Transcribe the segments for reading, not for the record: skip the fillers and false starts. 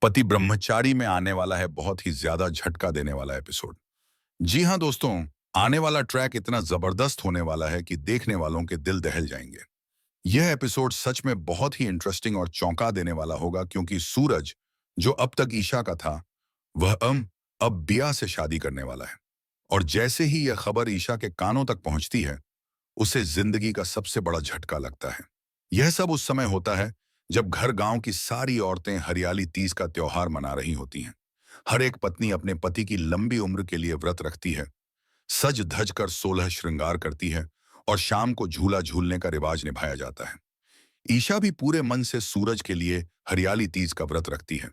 पति ब्रह्मचारी में आने वाला है बहुत ही ज्यादा झटका देने वाला एपिसोड। जी हाँ दोस्तों, आने वाला ट्रैक इतना जबरदस्त होने वाला है कि देखने वालों के दिल दहल जाएंगे। यह एपिसोड सच में बहुत ही इंटरेस्टिंग और चौंका देने वाला होगा क्योंकि सूरज, जो अब तक ईशा का था, वह अब बिया से शादी करने वाला है। और जैसे ही यह खबर ईशा के कानों तक पहुंचती है, उसे जिंदगी का सबसे बड़ा झटका लगता है। यह सब उस समय होता है जब घर गांव की सारी औरतें हरियाली तीज का त्योहार मना रही होती हैं। हर एक पत्नी अपने पति की लंबी उम्र के लिए व्रत रखती है, सज धज कर 16 श्रृंगार करती है और शाम को झूला झूलने का रिवाज निभाया जाता है। ईशा भी पूरे मन से सूरज के लिए हरियाली तीज का व्रत रखती है।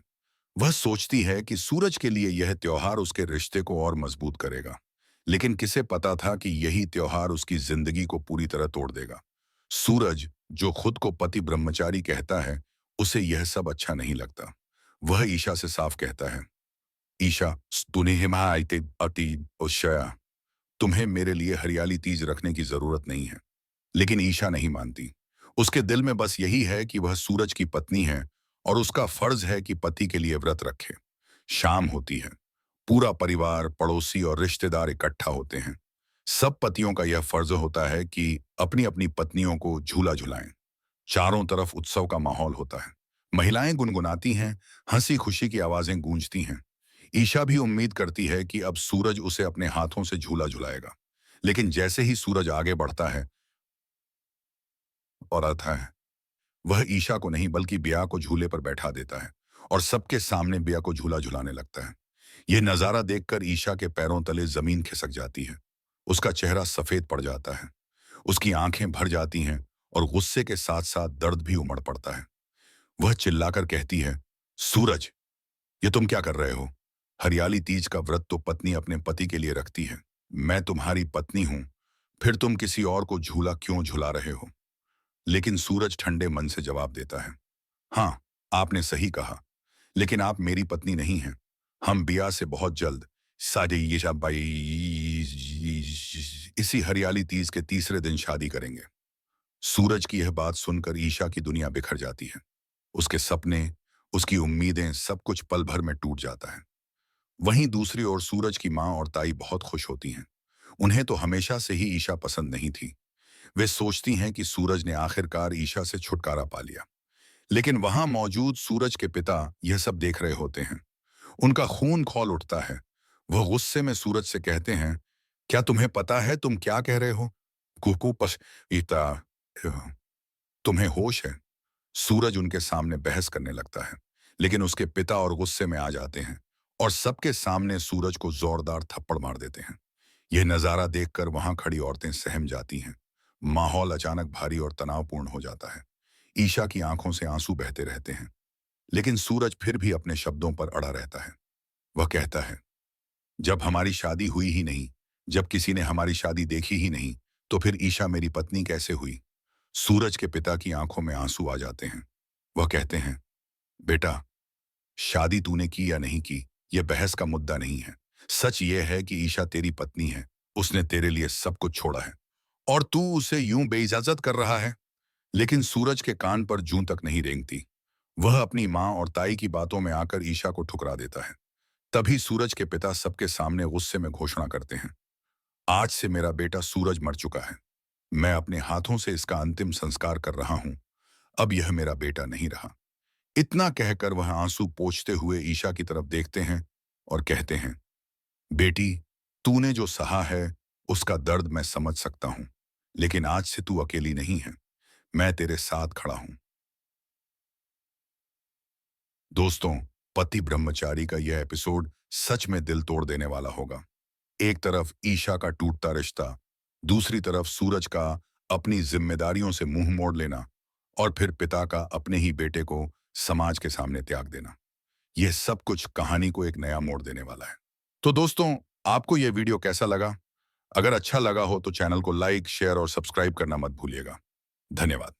वह सोचती है कि सूरज के लिए यह त्योहार उसके रिश्ते को और मजबूत करेगा। लेकिन किसे पता था कि यही त्योहार उसकी जिंदगी को पूरी तरह तोड़ देगा। सूरज, जो खुद को पति ब्रह्मचारी कहता है, उसे यह सब अच्छा नहीं लगता। वह ईशा से साफ कहता है, ईशा, तूने हिमायते अति उशया, तुम्हें मेरे लिए हरियाली तीज रखने की जरूरत नहीं है। लेकिन ईशा नहीं मानती। उसके दिल में बस यही है कि वह सूरज की पत्नी है और उसका फर्ज है कि पति के लिए व्रत रखे। शाम होती है। पूरा परिवार, पड़ोसी और रिश्तेदार इकट्ठा होते हैं। सब पतियों का यह फर्ज होता है कि अपनी अपनी पत्नियों को झूला झुलाएं। चारों तरफ उत्सव का माहौल होता है। महिलाएं गुनगुनाती हैं, हंसी खुशी की आवाजें गूंजती हैं। ईशा भी उम्मीद करती है कि अब सूरज उसे अपने हाथों से झूला झुलाएगा। लेकिन जैसे ही सूरज आगे बढ़ता है और आता है, वह ईशा को नहीं बल्कि बिया को झूले पर बैठा देता है और सबके सामने बिया को झूला झुलाने लगता है। यह नजारा देखकर ईशा के पैरों तले जमीन खिसक जाती है। उसका चेहरा सफेद पड़ जाता है, उसकी आंखें भर जाती हैं और गुस्से के साथ साथ दर्द भी उमड़ पड़ता है। वह चिल्लाकर कहती है, सूरज, ये तुम क्या कर रहे हो? हरियाली तीज का व्रत तो पत्नी अपने पति के लिए रखती है। मैं तुम्हारी पत्नी हूं, फिर तुम किसी और को झूला क्यों झुला रहे हो? लेकिन सूरज ठंडे मन से जवाब देता है, हाँ, आपने सही कहा, लेकिन आप मेरी पत्नी नहीं हैं। हम बिया से बहुत जल्द साजे ये इसी हरियाली तीज के तीसरे दिन शादी करेंगे। सूरज की यह बात सुनकर ईशा की दुनिया बिखर जाती है। उसके सपने, उसकी उम्मीदें, सब कुछ पल भर में टूट जाता है। वहीं दूसरी ओर सूरज की माँ और ताई बहुत खुश होती हैं। उन्हें तो हमेशा से ही ईशा पसंद नहीं थी। वे सोचती हैं कि सूरज ने आखिरकार ईशा से छुटकारा पा लिया। लेकिन वहां मौजूद सूरज के पिता यह सब देख रहे होते हैं। उनका खून खौल उठता है। वह गुस्से में सूरज से कहते हैं, क्या तुम्हें पता है तुम क्या कह रहे हो? कुकू पश इता, तुम्हें होश है? सूरज उनके सामने बहस करने लगता है, लेकिन उसके पिता और गुस्से में आ जाते हैं और सबके सामने सूरज को जोरदार थप्पड़ मार देते हैं। यह नजारा देखकर वहां खड़ी औरतें सहम जाती हैं। माहौल अचानक भारी और तनावपूर्ण हो जाता है। ईशा की आंखों से आंसू बहते रहते हैं, लेकिन सूरज फिर भी अपने शब्दों पर अड़ा रहता है। वह कहता है, जब हमारी शादी हुई ही नहीं, जब किसी ने हमारी शादी देखी ही नहीं, तो फिर ईशा मेरी पत्नी कैसे हुई? सूरज के पिता की आंखों में आंसू आ जाते हैं। वह कहते हैं, बेटा, शादी तूने की या नहीं की, यह बहस का मुद्दा नहीं है। सच यह है कि ईशा तेरी पत्नी है। उसने तेरे लिए सब कुछ छोड़ा है और तू उसे यूं बेइज्जत कर रहा है। लेकिन सूरज के कान पर जूं तक नहीं रेंगती। वह अपनी माँ और ताई की बातों में आकर ईशा को ठुकरा देता है। तभी सूरज के पिता सबके सामने गुस्से में घोषणा करते हैं, आज से मेरा बेटा सूरज मर चुका है। मैं अपने हाथों से इसका अंतिम संस्कार कर रहा हूं। अब यह मेरा बेटा नहीं रहा। इतना कहकर वह आंसू पोंछते हुए ईशा की तरफ देखते हैं और कहते हैं, बेटी, तूने जो सहा है उसका दर्द मैं समझ सकता हूं, लेकिन आज से तू अकेली नहीं है। मैं तेरे साथ खड़ा हूं। दोस्तों, पति ब्रह्मचारी का यह एपिसोड सच में दिल तोड़ देने वाला होगा। एक तरफ ईशा का टूटता रिश्ता, दूसरी तरफ सूरज का अपनी जिम्मेदारियों से मुंह मोड़ लेना और फिर पिता का अपने ही बेटे को समाज के सामने त्याग देना। यह सब कुछ कहानी को एक नया मोड़ देने वाला है। तो दोस्तों, आपको यह वीडियो कैसा लगा? अगर अच्छा लगा हो तो चैनल को लाइक, शेयर और सब्सक्राइब करना मत भूलिएगा। धन्यवाद।